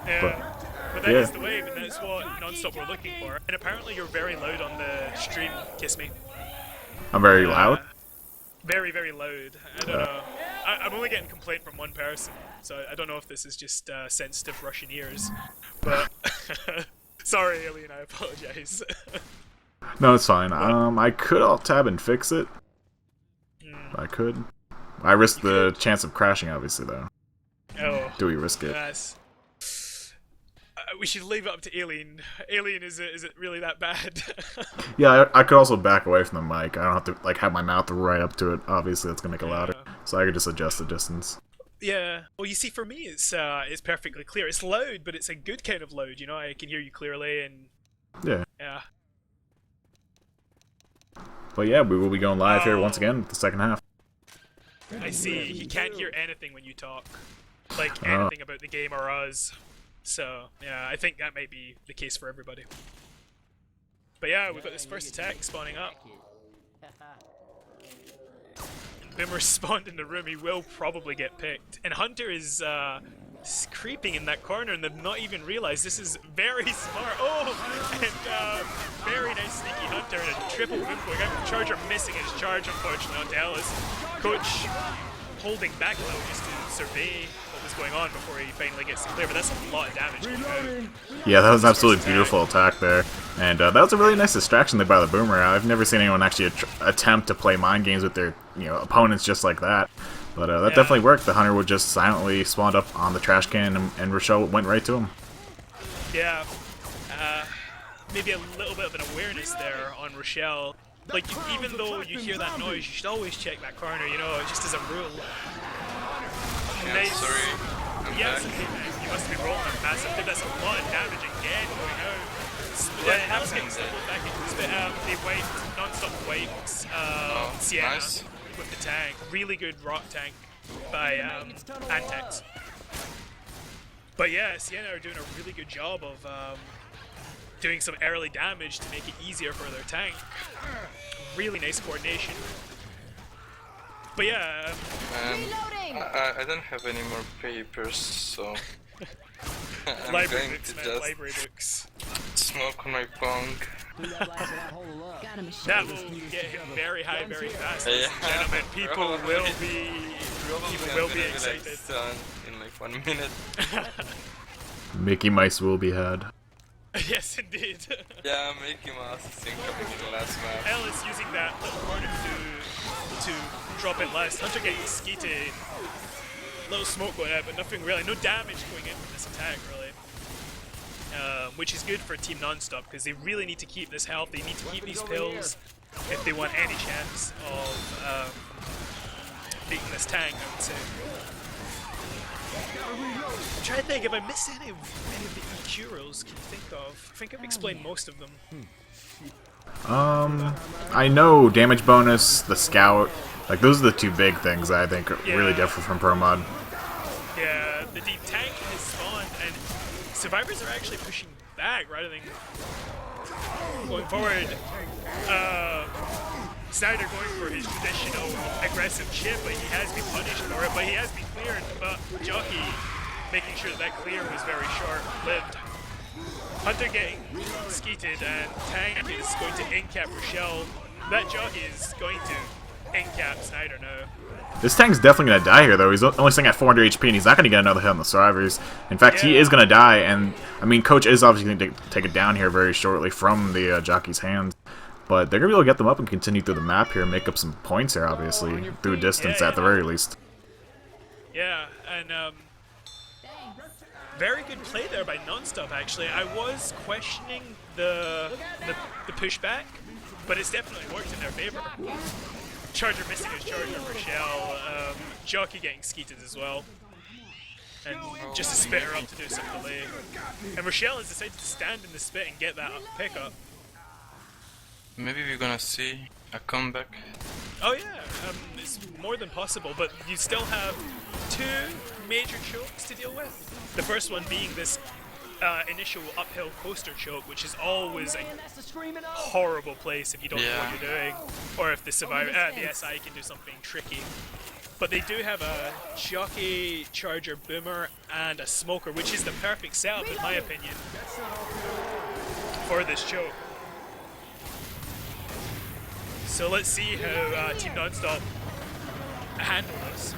Yeah, but that is the wave, and that's what Nonstop were looking for. And apparently you're very loud on the stream, Kiss Me. I'm very loud? Very, very loud. I don't know. I'm only getting complaint from one person, so I don't know if this is just sensitive Russian ears. But, sorry, Alien, I apologize. No, it's fine. I could alt-tab and fix it. I could. I risk the chance of crashing, obviously, though. Oh. Do we risk it? Yes. We should leave it up to Alien. Alien, is it really that bad? Yeah, I could also back away from the mic. I don't have to like have my mouth right up to it. Obviously, that's gonna make it louder. So I could just adjust the distance. Yeah. Well, you see, for me, it's perfectly clear. It's loud, but it's a good kind of loud. You know, I can hear you clearly, and yeah. But yeah, we will be going live here once again, the second half. I see. He can't hear anything when you talk, like anything about the game or us. So yeah, I think that might be the case for everybody. But yeah, we've got this first attack spawning up. Boomer spawned in the room. He will probably get picked, and Hunter is creeping in that corner, and they've not even realized. This is very smart. Oh, and very nice sneaky Hunter, and a triple boom going out. Charger missing his charge, unfortunately, on Dallas. Coach holding back a little just to survey what was going on before he finally gets to clear, but that's a lot of damage going out. Yeah, that was an absolutely beautiful attack there, and that was a really nice distraction there by the Boomer. I've never seen anyone actually attempt to play mind games with their opponents just like that. But that definitely worked. The Hunter would just silently spawned up on the trash can, and Rochelle went right to him. Yeah, maybe a little bit of an awareness there on Rochelle. Like, even though you hear that noise, you should always check that corner, just as a rule. Yeah, Nice. sorry. Yes, you must be rolling a massive hit. That's a lot of damage again going out. House getting stumbled back into this bit. They wiped, Nonstop wiped Sienna with the tank. Really good rock tank by Antex. But yeah, Sienna are doing a really good job of doing some early damage to make it easier for their tank. Really nice coordination. But yeah, I don't have any more papers, so I'm library going books, to man, just library books. smoke on my pong. That will get him very high, very fast, ladies and Yeah. gentlemen. People will be excited. Done in like 1 minute. Mickey Mouse will be had. Yes, indeed. Yeah, Mickey Mouse is incoming in the last match. Ellis using that little corner to drop in last. Hunter getting skeeted. Little smoke going out, but nothing really. No damage going in from this attack, really. Which is good for Team Nonstop, because they really need to keep this health. They need to keep these pills if they want any chance of beating this tank, I would say. I'm trying to think if I missed any of the EQ rules. Can you think of? I think I've explained most of them. I know damage bonus, the scout, like those are the two big things that I think really differ from Pro Mod. Yeah, the tank Survivors are actually pushing back rather than going forward. Snyder going for his traditional aggressive chip, but he has been punished for it, but he has been cleared, but Jockey making sure that clear was very short-lived. Hunter getting skeeted, and Tank is going to in-cap Rochelle. That Jockey is going to in-cap Snyder now. This tank's definitely going to die here, though. He's only sitting at 400 HP, and he's not going to get another hit on the survivors. In fact, he is going to die, and, I mean, Coach is obviously going to take it down here very shortly from the Jockey's hands. But they're going to be able to get them up and continue through the map here and make up some points here, obviously, through distance at the very least. Yeah, and very good play there by Nonstop, actually. I was questioning the pushback, but it's definitely worked in their favor. Charger missing his charge on Rochelle, Jockey getting skeeted as well. And just a spitter up to do some delay. And Rochelle has decided to stand in the spit and get that pickup. Maybe we're gonna see a comeback. Oh yeah, it's more than possible, but you still have two major chokes to deal with. The first one being this initial uphill coaster choke, which is always a horrible place if you don't know what you're doing, or if the survivor, the SI can do something tricky. But they do have a Jockey, Charger, Boomer, and a Smoker, which is the perfect setup, in my opinion, for this choke. So let's see how Team Nonstop handle this.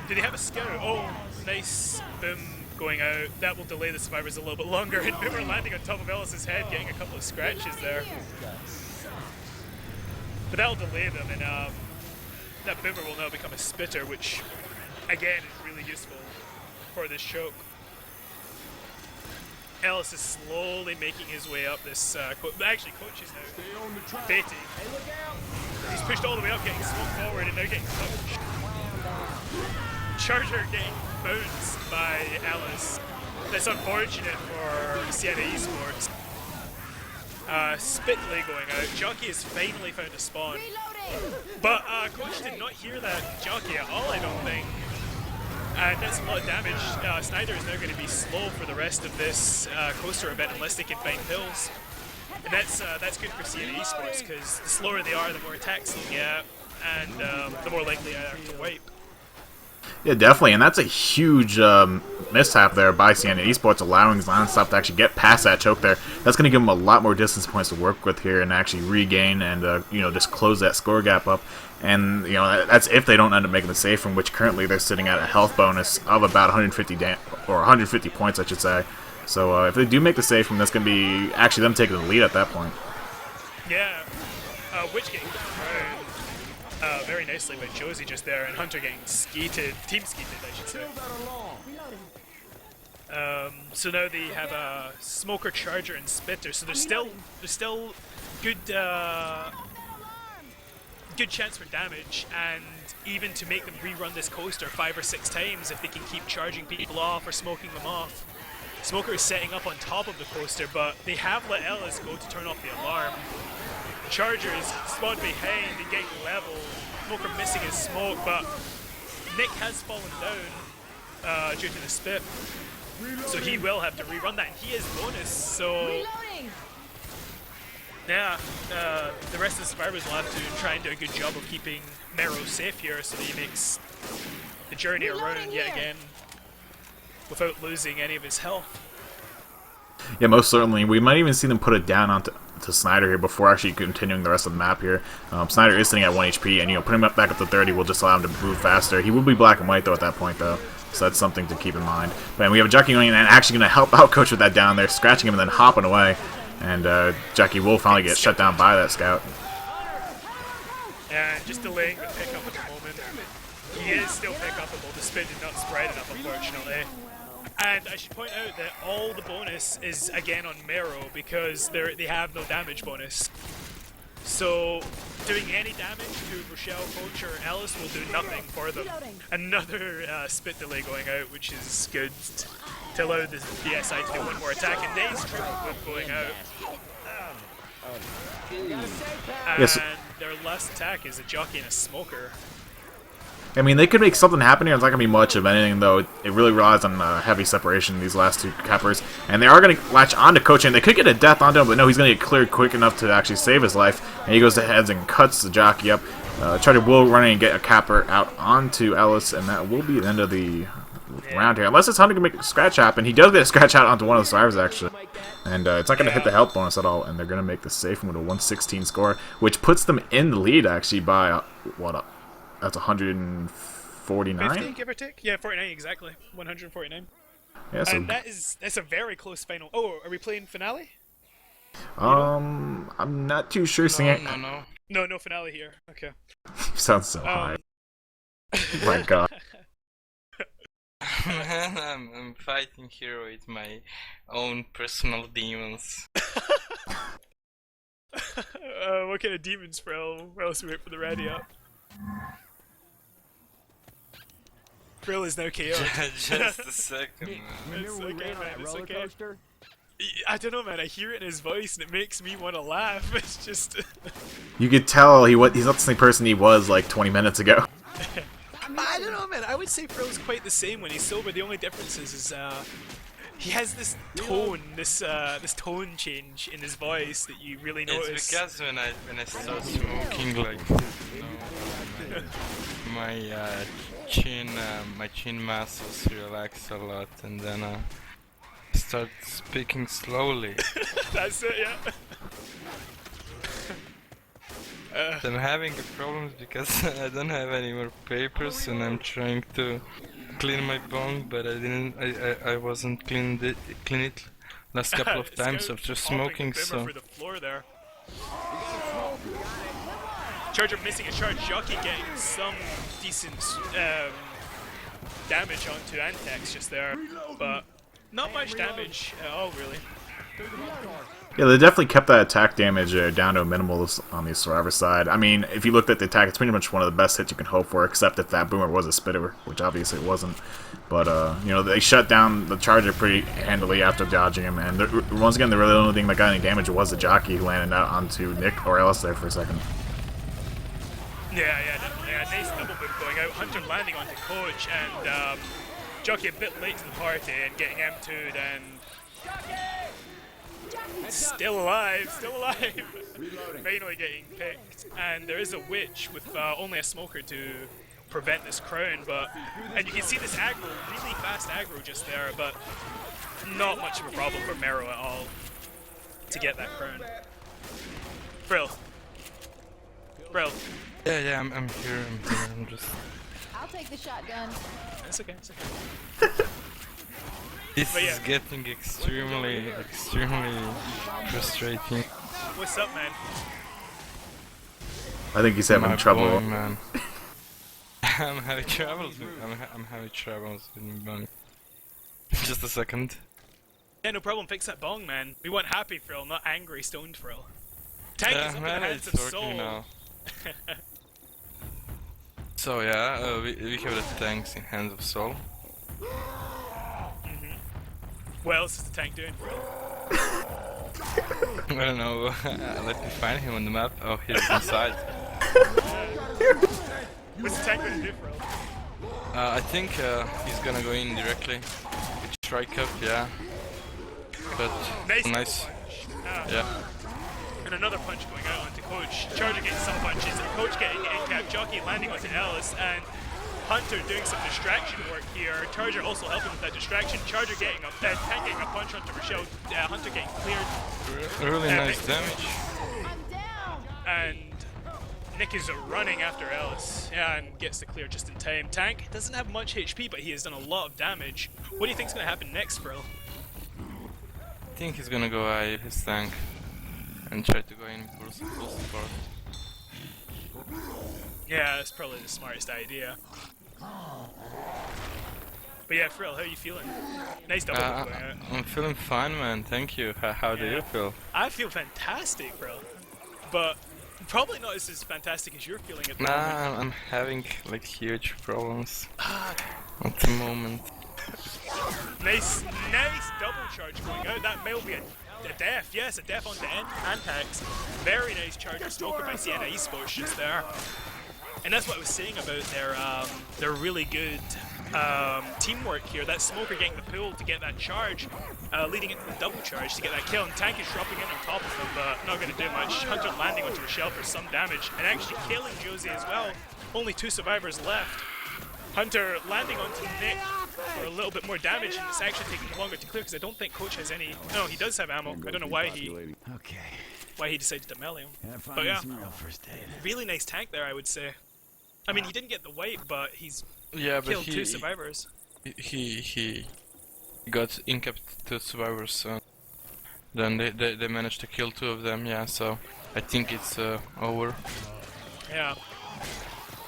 Do they have a scout? Oh, nice boom going out. That will delay the survivors a little bit longer, and Boomer landing on top of Ellis's head, getting a couple of scratches there. But that'll delay them, and that Boomer will now become a spitter, which again is really useful for this choke. Ellis is slowly making his way up this, actually Coach is now baiting. He's pushed all the way up, getting smoked forward, and now getting punched. Charger getting bounced by Ellis. That's unfortunate for Sienna Esports. Spit delay going out. Jockey has finally found a spawn. But Coach did not hear that Jockey at all, I don't think. And that's a lot of damage. Snyder is now going to be slow for the rest of this coaster event unless they can find hills. And that's good for Sienna Esports, because the slower they are, the more attacks they'll get, and the more likely they are to wipe. Yeah, definitely, and that's a huge mishap there by Sienna Esports, allowing Nonstop to actually get past that choke there. That's going to give them a lot more distance points to work with here and actually regain and just close that score gap up. And that's if they don't end up making the safe room, which currently they're sitting at a health bonus of about 150 points, I should say. So if they do make the safe room, that's going to be actually them taking the lead at that point. Yeah, Witch getting thrown very nicely by Josie just there, and Hunter getting skeeted, team skeeted, I should say. So now they have a Smoker, Charger, and Spitter. So there's still good chance for damage, and even to make them rerun this coaster 5 or 6 times if they can keep charging people off or smoking them off. Smoker is setting up on top of the coaster, but they have let Ellis go to turn off the alarm. Charger is spawned behind and getting level. Smoker missing his smoke, but Nick has fallen down due to the spit. So he will have to rerun that, and he is bonus, so yeah, the rest of the survivors will have to try and do a good job of keeping Mero safe here so that he makes the journey around yet again without losing any of his health. Yeah, most certainly. We might even see them put it down onto Snyder here before actually continuing the rest of the map here. Snyder is sitting at 1 HP, and putting him back up to 30 will just allow him to move faster. He will be black and white though at that point though, so that's something to keep in mind. But we have a Jockey going in and actually going to help out Coach with that down there, scratching him and then hopping away. And Jockey will finally get shut down by that scout. And just delaying the pickup at the moment. He is still pick-upable, the spin did not spread enough, unfortunately. And I should point out that all the bonus is again on Mero because they have no damage bonus. So doing any damage to Rochelle, Coach, or Ellis will do nothing for them. Another spit delay going out, which is good to allow the SI to do one more attack. And Nay's triple whip going out. And Yes. their last attack is a Jockey and a Smoker. I mean, they could make something happen here. It's not going to be much of anything, though. It really relies on heavy separation in these last two cappers. And they are going to latch onto Coach, and they could get a death onto him, but no, he's going to get cleared quick enough to actually save his life. And he goes ahead and cuts the jockey up. Charger will run in and get a capper out onto Ellis, and that will be the end of the round here. Unless it's Hunter can make a scratch happen. He does get a scratch out onto one of the survivors, actually. And it's not going to hit the health bonus at all, and they're going to make the safe with a 116 score, which puts them in the lead, actually, by, that's 149? 50, give or take? Yeah, 49 exactly. 149. Yeah, so, and that's a very close final. Oh, are we playing finale? I'm not too sure. No finale here. Okay. Sounds so high. Oh my god. Man, I'm fighting here with my own personal demons. What kind of demons, Frill? Where else we wait for the ready up? Frill is now KO. Just a second, man. It's okay, man. It's okay. I don't know, man. I hear it in his voice, and it makes me want to laugh. It's just. You could tell he's not the same person he was like 20 minutes ago. I don't know, man. I would say Frill's quite the same when he's sober. The only difference is he has this tone, this tone change in his voice that you really notice. It's because when I start smoking, like, my chin muscles relax a lot, and then I start speaking slowly. That's it, yeah. I'm having problems because I don't have any more papers, and I'm trying to clean my bong, but I wasn't clean it last couple of times after smoking, so. Through the floor there. Charger missing a charge, Jockey getting some decent damage onto Antex just there, but not much damage at all, really. Yeah, they definitely kept that attack damage down to a minimal on the Survivor side. I mean, if you looked at the attack, it's pretty much one of the best hits you can hope for, except if that boomer was a spitter, which obviously it wasn't. But, you know, they shut down the Charger pretty handily after dodging him, and once again, the really only thing that got any damage was the jockey who landed out onto Nick or Ellis there for a second. Yeah, definitely. A nice double boom going out. Hunter landing onto Coach, and Jockey a bit late to the party and getting M2'd, and still alive. Finally getting picked, and there is a witch with only a smoker to prevent this crown, and you can see this aggro, really fast aggro just there, but not much of a problem for Mero at all to get that crown. Brill. Yeah, I'm here, I'm just. I'll take the shotgun. It's okay. This is getting extremely frustrating. What's up, man? I think he's having trouble. Man. I'm having troubles with my bong. Just a second. Yeah, no problem. Fix that bong, man. We want happy Frill, not angry, stoned Frill. Tank is up in the hands of Soul. Now. So yeah, we have the tanks in hands of Soul. What else is the tank doing, Frill? I don't know. Let me find him on the map. Oh, he's inside. What's the tank going to do, Frill? I think he's gonna go in directly with strike up, yeah. But nice. Yeah. And another punch going out onto Coach. Charger getting some punches, and Coach getting in-cap, Jockey landing onto Ellis, and Hunter doing some distraction work here. Charger also helping with that distraction. Charger getting a tank getting a punch onto Rochelle. Hunter getting cleared. Really nice damage. I'm down. And Nick is running after Ellis, and gets the clear just in time. Tank doesn't have much HP, but he has done a lot of damage. What do you think is going to happen next, Frill? I think he's gonna go eye his tank and try to go in for full support. Yeah, that's probably the smartest idea. But yeah, Frill, how are you feeling? Nice double going out. I'm feeling fine, man. Thank you. How do you feel? I feel fantastic, Frill. But probably not as fantastic as you're feeling at the moment. Nah, I'm having like huge problems at the moment. Nice double charge going out. That may be a death. Yes, a death onto Antax. Very nice charger smoker by Sienna Esports just there. And that's what I was saying about their really good teamwork here. That Smoker getting the pull to get that charge, leading into the double charge to get that kill, and Tank is dropping in on top of him, but not going to do much. Hunter landing onto Rochelle for some damage, and actually killing Josie as well. Only 2 survivors left. Hunter landing onto Nick for a little bit more damage, and it's actually taking longer to clear because I don't think Coach has any. No, he does have ammo. I don't know why he decided to melee him. But yeah, really nice tank there, I would say. I mean, he didn't get the wipe, but he's killed 2 survivors. He got incapped 2 survivors, so then they managed to kill 2 of them. Yeah, so I think it's over. Yeah.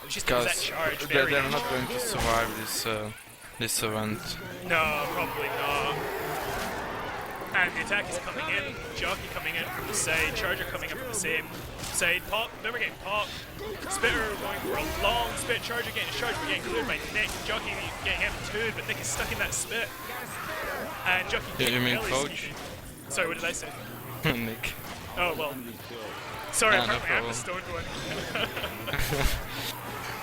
Just because that charge, they're not going to survive this event. No, probably not. And the attack is coming in, Jockey coming in from the side, Charger coming in from the same side. Pop, then we're getting popped. Spitter going for a long spit, Charger getting his charge, we're getting cleared by Nick. Jockey getting M2'd, but Nick is stuck in that spit. And Jockey You mean Coach? sneaking. Sorry, what did I say? Nick. Oh, well. Sorry, no apparently I'm the stoned one.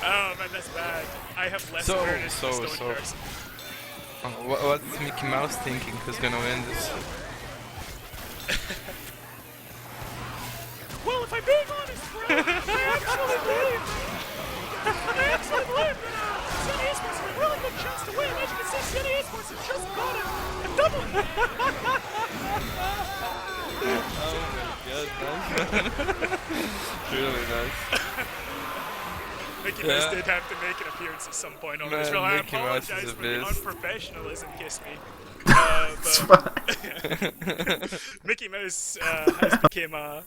Oh man, that's bad. I have less awareness than the stoned person. What's Mickey Mouse thinking? Who's gonna win this? Well, if I'm being honest, bro, I actually believe that Sienna Esports has a really good chance to win. As you can see, Sienna Esports has just got a double. Oh my god, nice. Really nice. Mickey Mouse did have to make an appearance at some point on this. Well, I apologize for the unprofessionalism, kiss me. But Mickey Mouse has become a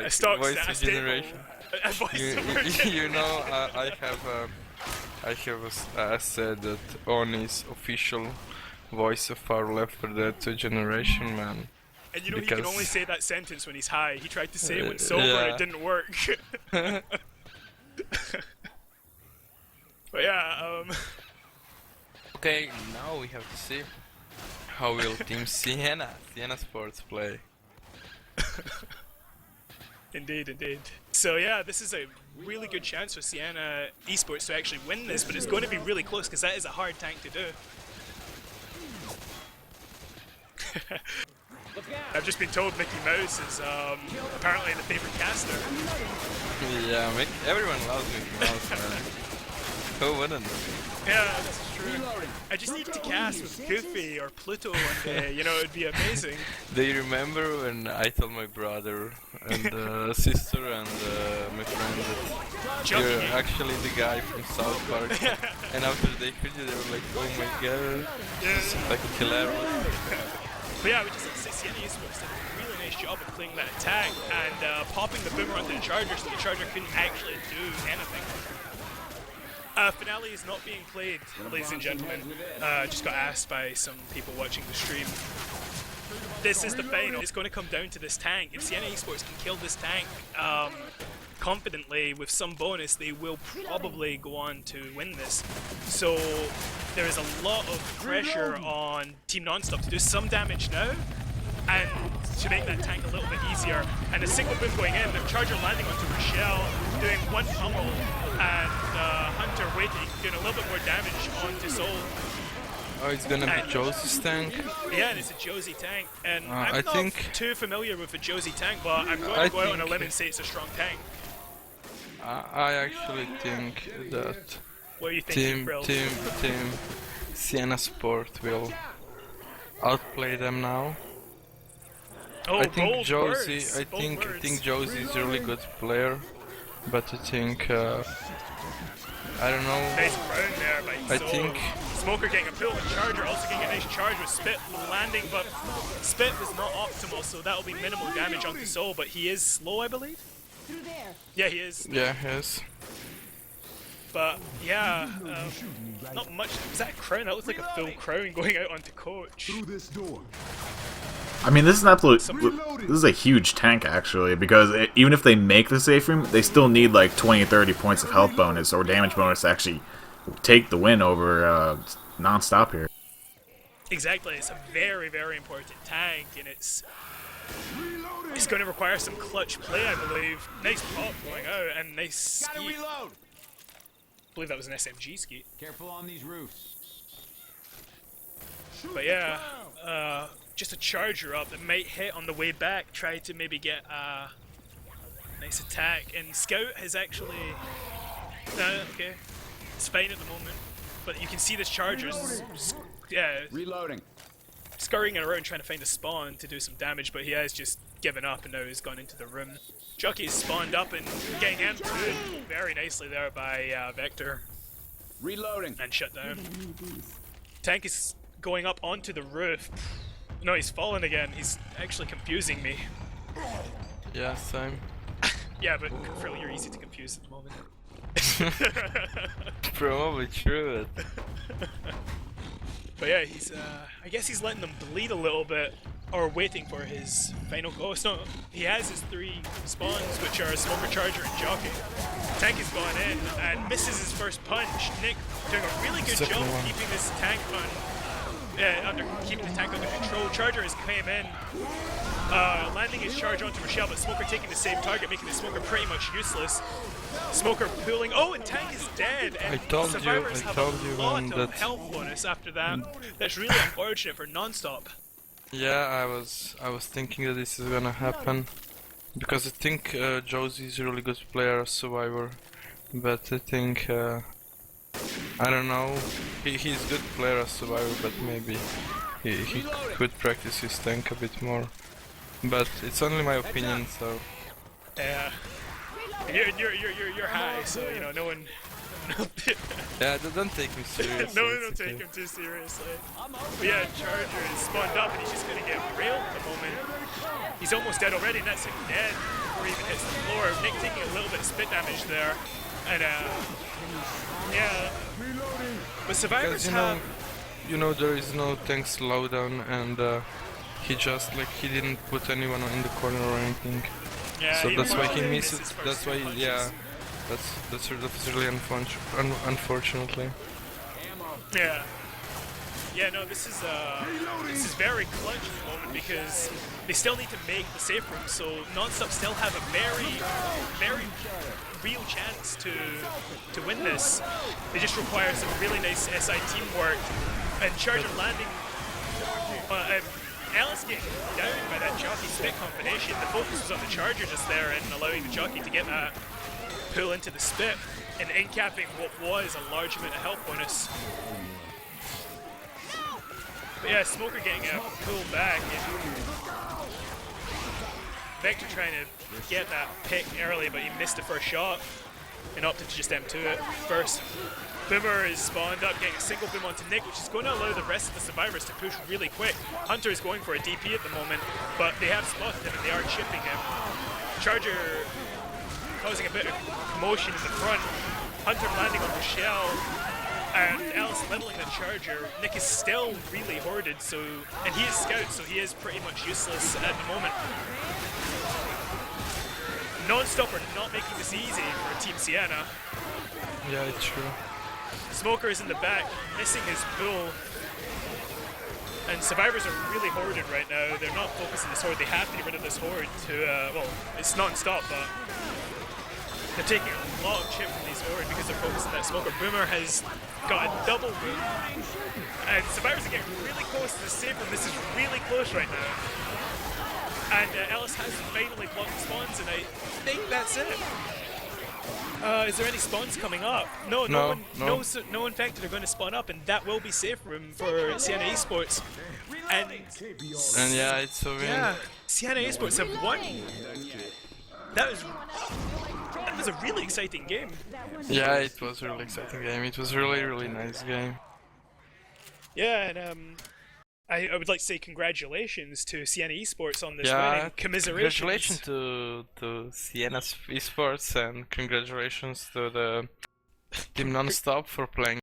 stock voice a of staple. generation. A voice of our generation. You know, I have said that Oni's official voice of our L4D2 generation, man. And you know he can only say that sentence when he's high. He tried to say it when sober and it didn't work. But yeah, Okay, now we have to see how will Team Sienna Sports play. Indeed. So yeah, this is a really good chance for Sienna Esports to actually win this, but it's going to be really close because that is a hard tank to do. I've just been told Mickey Mouse is apparently the favourite caster. Yeah, everyone loves Mickey Mouse, man. Who wouldn't? Yeah, that's true. I just need to cast with Goofy or Pluto one day, you know, it'd be amazing. Do you remember when I told my brother and sister and my friend that you're actually the guy from South Park? And after they heard you, they were like, oh my god, this is like hilarious. But yeah, we just said Sienna Esports did a really nice job of playing that attack and popping the boomer onto the Charger so the Charger couldn't actually do anything. Finale is not being played, ladies and gentlemen. Just got asked by some people watching the stream. This is the final. It's going to come down to this tank. If Sienna Esports can kill this tank confidently with some bonus, they will probably go on to win this. So there is a lot of pressure on Team Nonstop to do some damage now and to make that tank a little bit easier. And a single boom going in, the Charger landing onto Rochelle, doing one pummel, and Hunter waiting, doing a little bit more damage onto Soul. Oh, it's gonna be Josie's tank? Yeah, and it's a Josie tank. And I'm I not think too familiar with a Josie tank, but I'm going to go out on a limb and say it's a strong tank. I actually think that What are you thinking, Team Sienna Sport will outplay them now. Oh, I think bold Josie. words, I think Josie is a really good player, but I think I don't know. Nice round there by I Soul. think Smoker getting a pull with Charger, also getting a nice charge with Spit landing, but Spit was not optimal, so that'll be minimal damage onto Soul, but he is slow, I believe? Yeah, he is. yeah, yes. But yeah, not much. Was that a crown? That looks like a full crown going out onto Coach. I mean, this is an absolute. This is a huge tank, actually, because even if they make the safe room, they still need like 20 or 30 points of health bonus or damage bonus to actually take the win over non-stop here. Exactly, it's a very, very important tank, and it's It's going to require some clutch play, I believe. Nice pop going out and nice Gotta ski. reload. I believe that was an SMG ski. Careful on these roofs. But yeah, just a charger up that might hit on the way back. Try to maybe get a nice attack. And Scout has actually... No, okay. It's fine at the moment. But you can see this charger's... Yeah, Reloading. scurrying around trying to find a spawn to do some damage, but he has just given up and now he's gone into the room. Jockey's spawned up and getting M2'd very nicely there by Vector Reloading. and shut down. Tank is going up onto the roof. No, he's fallen again. He's actually confusing me. Yeah, same. Yeah, but Frill, you're easy to confuse at the moment. Probably true. But yeah, he's I guess he's letting them bleed a little bit, or waiting for his final go. So he has his 3 spawns, which are Smoker, Charger, and Jockey. Tank has gone in and misses his first punch. Nick doing a really good job of keeping this tank keeping the tank under control. Charger has came in, landing his charge onto Rochelle, but Smoker taking the same target, making the Smoker pretty much useless. Smoker pulling. Oh, and Tank is dead. And Survivors have a lot of health bonus after that. That's really unfortunate for Non-Stop. Yeah, I was thinking that this is gonna happen because I think Josie is a really good player as Survivor, but I think I don't know. He's a good player as Survivor, but maybe he could practice his tank a bit more. But it's only my opinion, so. Yeah. You're high, so you know no one. Yeah, don't take me seriously. No one will take him too seriously. But yeah, Charger is spawned up and he's just gonna get railed at the moment. He's almost dead already, and that's him dead before he even hits the floor. Nick taking a little bit of spit damage there, and yeah. But Survivors because, you know, there is no tank slowdown, and he just he didn't put anyone in the corner or anything. Yeah, so that's why he misses. misses. That's why, yeah. That's really unfortunately. Yeah. Yeah, no, this is very clutch at the moment because they still need to make the safe room, so Non-Stop still have a very real chance to win this. They just require some really nice SI teamwork, and Charger landing. Alice getting down by that Jockey spit combination. The focus was on the Charger just there and allowing the Jockey to get that pull into the spit and in-capping what was a large amount of health bonus. But yeah, Smoker getting a pull back and Vector trying to get that pick early, but he missed the first shot and opted to just M2 it first. Boomer is spawned up, getting a single boom onto Nick, which is going to allow the rest of the Survivors to push really quick. Hunter is going for a DP at the moment, but they have spotted him and they are chipping him. Charger causing a bit of commotion in the front. Hunter landing on Rochelle, and Alice leveling the Charger. Nick is still really hoarded, and he is Scout, so he is pretty much useless at the moment. Non-Stop are not making this easy for Team Sienna. Yeah, it's true. Smoker is in the back, missing his pull. And Survivors are really hoarded right now. They're not focusing this horde. They have to get rid of this horde to, well, it's Non-Stop, but they're taking a lot of chip from these horde because they're focusing that Smoker. Boomer has got a double boom. And Survivors are getting really close to the safe room. This is really close right now. And Ellis has finally blocked the spawns, and I think that's it. Is there any spawns coming up? No infected are going to spawn up, and that will be safe room for Sienna Esports. And yeah, it's a win. Yeah, Sienna Esports have won. That was a really exciting game. Yeah, it was a really exciting game. It was really nice game. Yeah, and I would like to say congratulations to Sienna Esports on this yeah, winning. Commiserations. Congratulations to Sienna Esports, and congratulations to the Team Non-Stop for playing